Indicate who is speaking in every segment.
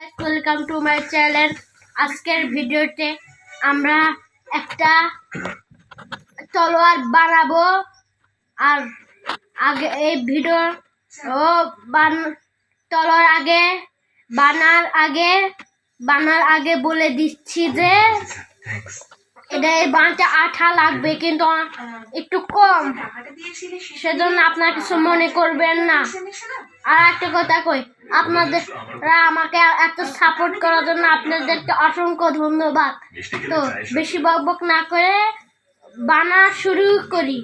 Speaker 1: Welcome to my channel. আজকের ভিডিওতে আমরা একটা তলোয়ার বানাবো। আর আগে এই ভিডিও তলোয়ার বানার আগে বলে দিচ্ছি যে এটা এই বানাতে আঠা লাগবে, কিন্তু একটু কম, সেজন্য আপনারা কিছু মনে করবেন না। আর একটা কথা কই, আপনারা আমাকে এত সাপোর্ট করার জন্য আপনাদেরকে অসংখ্য ধন্যবাদ। তো বেশি বকবক না করে বানা শুরু করি।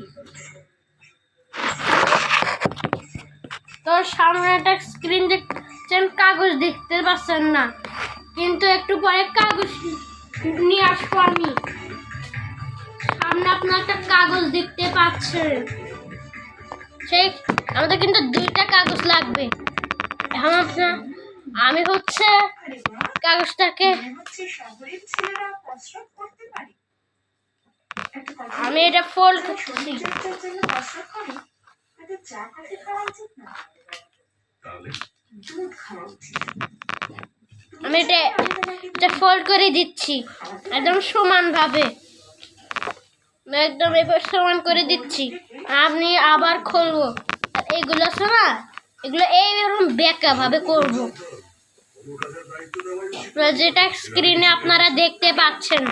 Speaker 1: তো সামনে একটা স্ক্রিন দেখছেন, কাগজ দেখতে পাচ্ছেন না, কিন্তু একটু পরে কাগজ নিয়ে আসবো আমি। সামনে আপনার একটা কাগজ দেখতে পাচ্ছেন, সেই আমাদের কিন্তু দুইটা কাগজ লাগবে। এখন আমি কাগজটাকে আমি এটা ফোল্ড করছি। আমি এটা ফোল্ড করে দিচ্ছি একদম সমান ভাবে, একদম এবার সমান করে দিচ্ছি। আমি আবার খুলবো। আর এইগুলো আছে না, এগুলো এইরকম বেঁকা ভাবে করবো, যেটা স্ক্রিনে আপনারা দেখতে পাচ্ছেন।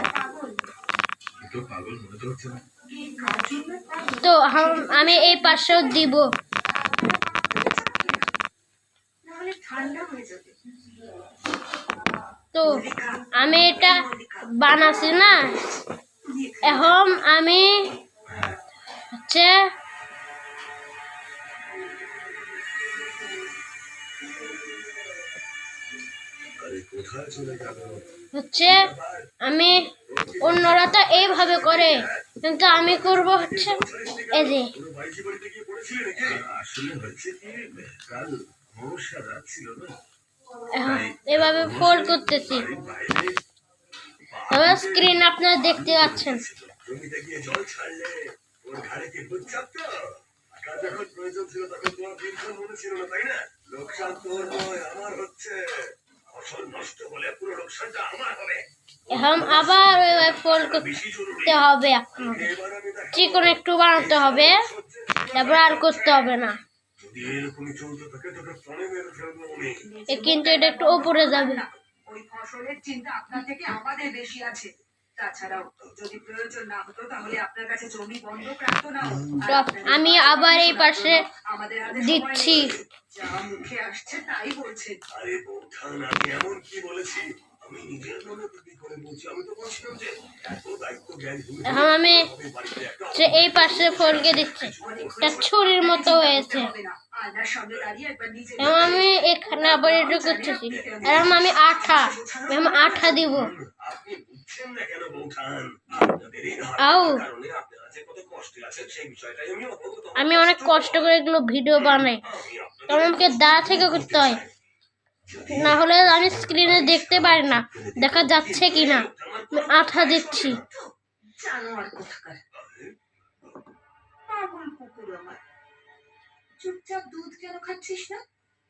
Speaker 1: তো আমি এই পাশেও দিব। তো আমি এটা বানাচ্ছি না, এখন আমি আমি অন্যরা তো এইভাবে করে, কিন্তু আমি করব এই যে এভাবে ফোল্ড করতেছি। তবে স্ক্রিন আপনারা দেখতে পাচ্ছেন। এখন আবার ফোল্ড করতে হবে, চিকন একটু বানাতে হবে, তারপর আর করতে হবে না। কিন্তু এটা একটু উপরে যাবে। আমি আবার এই পাশে দিচ্ছি। এখন আমি এই পাশে ফোল্ডকে দিচ্ছি, একটা ছুরির মতো হয়েছে। এখন আমি এখানে আবার এটা করতেছি। এখন আমি আঠা দিব। আমি অনেক কষ্ট করে এগুলো ভিডিও বানাই, তখন আমাকে দাঁড়া থেকে করতে হয়, না হলে আমি স্ক্রিনে দেখতে পারি না দেখা যাচ্ছে কিনা। আমি আঠা দিচ্ছি।
Speaker 2: চুপচাপ দুধ কেন খাচ্ছিস না?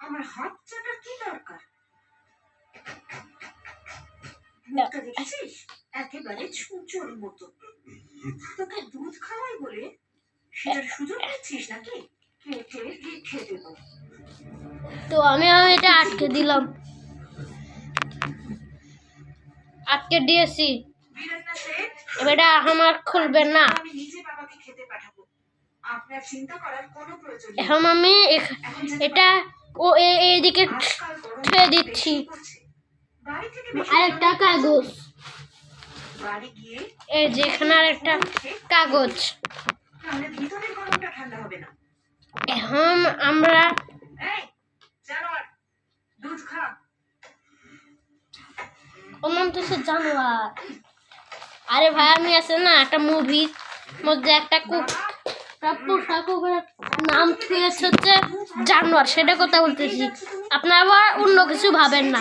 Speaker 2: আমার হাত চাটার কি দরকার? মুখটা দেখছিস একেবারে ছুঁচোর মতো। তোকে দুধ খাওয়াই বলে সেটার সুযোগ নিচ্ছিস নাকি? খেয়ে দেবো।
Speaker 1: তো আমি এটা আটকে দিলাম, আটকে দিয়েছি। এবার আমার খুলবে না।
Speaker 2: আমি নিজে বাবাকে খেতে পাঠাবো, আপনার চিন্তা করার কোনো প্রয়োজন নেই।
Speaker 1: এখন আমি এটা এইদিকে ছেড়ে দিচ্ছি। আরেকটা কাগজ, এই যে এখানে আরেকটা কাগজ। এখন আমরা জানোয়ার, আরে ভাই আমি আছে না একটা মুভির মধ্যে একটা নাম হচ্ছে জানোয়ার, সেটা কথা বলতেছি। আপনারা আবার অন্য কিছু ভাবেন না।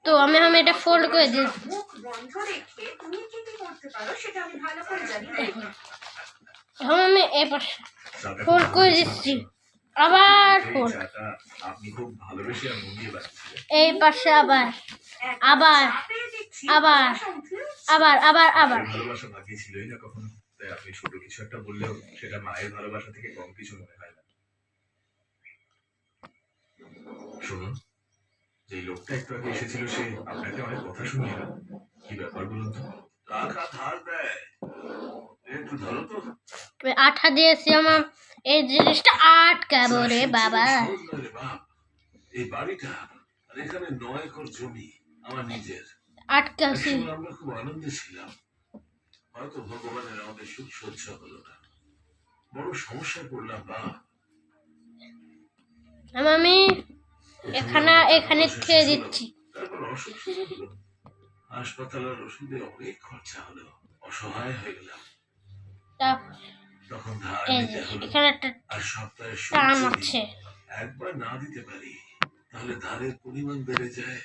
Speaker 1: তো আমি এটা ফোল্ড করে দিই। এখন আমি এই পাশে ফোল্ড করে দিচ্ছি। আবার
Speaker 3: এই
Speaker 1: ফুল,
Speaker 3: চাটা আপনি খুব ভালোবেসে আর মন দিয়ে বানিয়েছিলেন।
Speaker 1: এই পাশে আবার আবার আবার আবার আবার আবার
Speaker 3: মায়ের ভালোবাসা বাকি ছিলই না কখনো, তাই আপনি ছোট কিছু একটা বললেও সেটা মায়ের ভালোবাসা থেকে কম কিছু মনে হয় না। শুনুন, যে লোকটা একটু আগে এসেছিল সে আপনাকে অনেক কথা শুনিয়ে গেল। কি ব্যাপার বলুন তো? টাকা ধার দেয়, একটু ধরো তো।
Speaker 1: আঠা দিয়েছি আমার, এই জিনিসটা আটকাবো রে বাবা।
Speaker 3: এই বাড়িটা আর এখানে 9 একর জমি আমার নিজের।
Speaker 1: আটকাছি।
Speaker 3: একসময় আমরা খুব আনন্দে ছিলাম, হয়তো ভগবানের আমাদের সুখ সহ্য হলো না, বড় সমস্যায় পড়লাম বা।
Speaker 1: আমি এখানে খেয়ে দিচ্ছি।
Speaker 3: তারপর অসুখ শুরু হলো, হাসপাতালের ওষুধে অনেক খরচা হলো, অসহায় হয়ে গেলাম। তখন ধার
Speaker 1: এই
Speaker 3: নিতে
Speaker 1: যে
Speaker 3: হলো,
Speaker 1: এখানে একটা
Speaker 3: আর সপ্তাহে
Speaker 1: টান
Speaker 3: সুদ
Speaker 1: আছে।
Speaker 3: একবার না দিতে পারি তাহলে ধারের পরিমাণ বেড়ে যায়,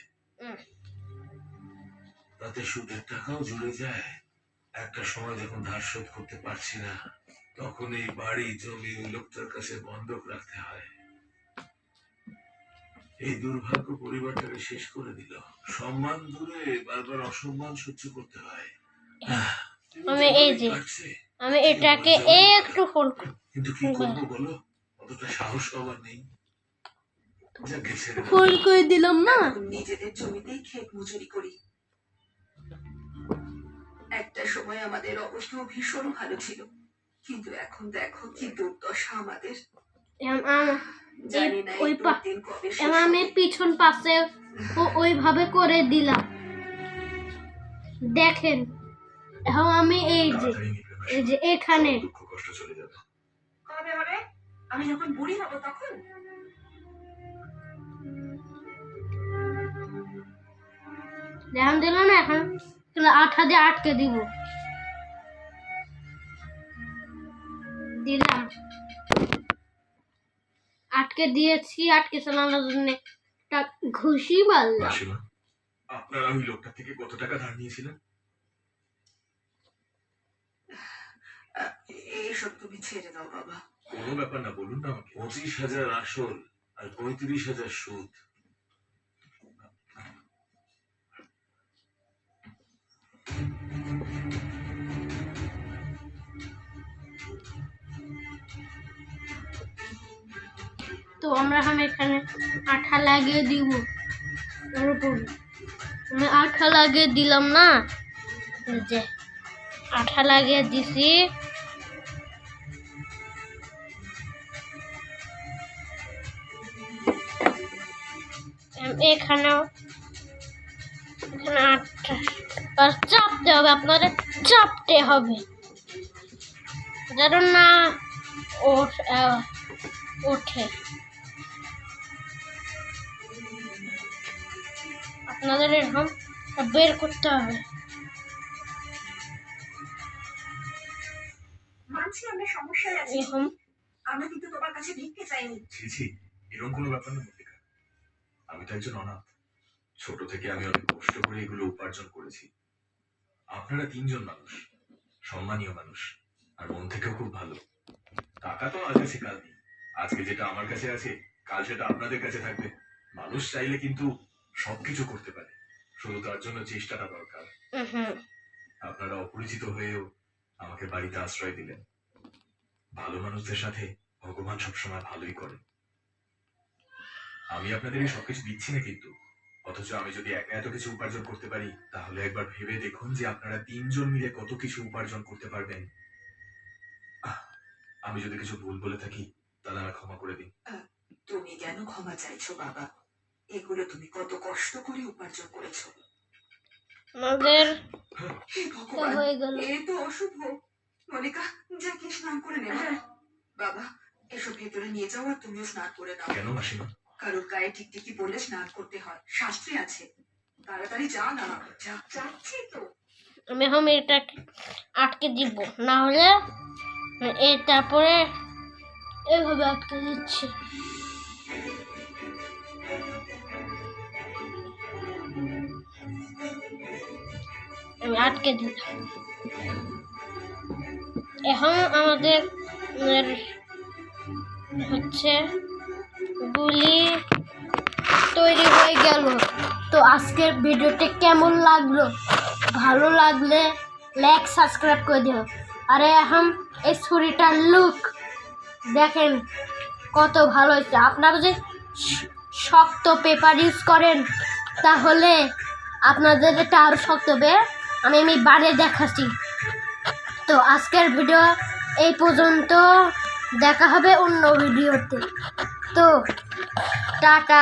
Speaker 3: তাতে সুদের টাকাও জুড়ে যায়। একটা সময় যখন ধার শোধ করতে পারছি না, তখন এই বাড়ি জমি ওই লোকটার কাছে বন্ধক রাখতে হয়। এই দুর্ভাগ্য পরিবারটাকে শেষ করে দিল। সম্মান দূরে বারবার অসম্মান সহ্য করতে হয়।
Speaker 1: আমি এটাকে একটু ফোন,
Speaker 3: কিন্তু কি করবো বলো, অতটা সাহস পাওয়ার নেই।
Speaker 1: ফোন করে দিলাম না।
Speaker 2: নিজেদের জমিতেই ক্ষেত মজুরি করি। একটা সময় আমাদের অবস্থাও ভীষণ ভালো ছিল, কিন্তু এখন দেখো কি দুর্দশা আমাদের। জানি না এই দুর্দিন কবে শেষ হবে।
Speaker 1: আমি পিছন পাশে ওইভাবে করে দিলাম, দেখেন। এখন আমি এই যে এখানে
Speaker 3: দুঃখ কষ্ট চলে যাবে।
Speaker 2: কবে হবে? আমি যখন বুড়ি হব তখন।
Speaker 1: ধ্যান দিল না, এখন আঠা দিয়ে আটকে দিলাম, আটকে দিয়েছি। আটকে চালানোর জন্য একটা ঘুষি মারলাম।
Speaker 3: মাসিমা, আপনারা ওই লোকটা থেকে কত টাকা ধার নিয়েছিলেন?
Speaker 2: এইসব তুমি ছেড়ে দাও বাবা।
Speaker 3: কোনো ব্যাপার না, বলুন না আমাকে। 25,000 আসল আর 35,000 সুদ।
Speaker 1: তো আমরা এখানে আঠা লাগিয়ে দিব। ওর উপর আমি আঠা লাগিয়ে দিলাম না, এই যে আঠা লাগিয়ে দিছি। এখানেও আঠা চাপতে হবে, আপনাদের চাপতে হবে যেন না ওঠে। আপনাদের এরকম বের করতে হবে।
Speaker 2: মানছি আমরা সমস্যায় আছি,
Speaker 1: এরকম
Speaker 2: আমরা কিন্তু তোমার কাছে ভিক্ষে চাইনি।
Speaker 3: ছি ছি, এরকম কোনো ব্যাপার না মল্লিকা। আমি তো একজন অনাথ, ছোট থেকে আমি অনেক কষ্ট করে এগুলো উপার্জন করেছি। আপনারা 3 জন মানুষ, সম্মানীয় মানুষ, আর মন থেকেও খুব ভালো। টাকা তো আজ আছে কাল নেই, আজকে যেটা আমার কাছে আছে কাল সেটা আপনাদের কাছে থাকবে। মানুষ চাইলে কিন্তু সবকিছু করতে পারে, শুধু তার জন্য চেষ্টাটা দরকার। আপনারা অপরিচিত হয়েও আমাকে বাড়িতে আশ্রয় দিলেন। ভালো মানুষদের সাথে ভগবান সবসময় ভালোই করে। আমি আপনাদের এই সবকিছু দিচ্ছি না কিন্তু, অথচ আমি যদি একা এত কিছু উপার্জন করতে পারি, তাহলে একবার ভেবে দেখুন যে আপনারা 3 জন মিলে কত কিছু উপার্জন করতে পারবেন। আমি যদি কিছু ভুল বলে থাকি তাহলে আমায় ক্ষমা করে দিন।
Speaker 2: তুমি কেন ক্ষমা চাইছো বাবা? এগুলো তুমি কত কষ্ট করে উপার্জন করেছো।
Speaker 1: আমাদের
Speaker 2: হে ভগবান,
Speaker 1: হয়ে গেল।
Speaker 2: এ তো অশুভ। মনিকা, যা কি স্নান করে নে বাবা। এসব ভেতরে নিয়ে যাও আর তুমিও স্নান করে নাও।
Speaker 3: কেন মাসিমা?
Speaker 2: কারোর গায়ে টিকটিকি পড়লে স্নান করতে হয়, শাস্ত্রে আছে। তাড়াতাড়ি যা না। যাচ্ছি তো।
Speaker 1: আমি এটাকে আটকে দিব, না হলে তারপরে এইভাবে আটকে দিচ্ছি। আমি আটকে দিলাম। এখন আমাদের হচ্ছে গুলি তৈরি হয়ে গেল। তো আজকের ভিডিওটা কেমন লাগলো? ভালো লাগলে লাইক সাবস্ক্রাইব করে দিও। আরে এখন এই ছুরিটার লুক দেখেন কত ভালো হয়েছে। আপনারা যদি শক্ত পেপার ইউজ করেন তাহলে আপনাদের এটা আরও শক্ত হবে। আমি বানিয়ে দেখাচ্ছি। তো আজকের ভিডিও এই পর্যন্ত, দেখা হবে অন্য ভিডিওতে। তো টাটা।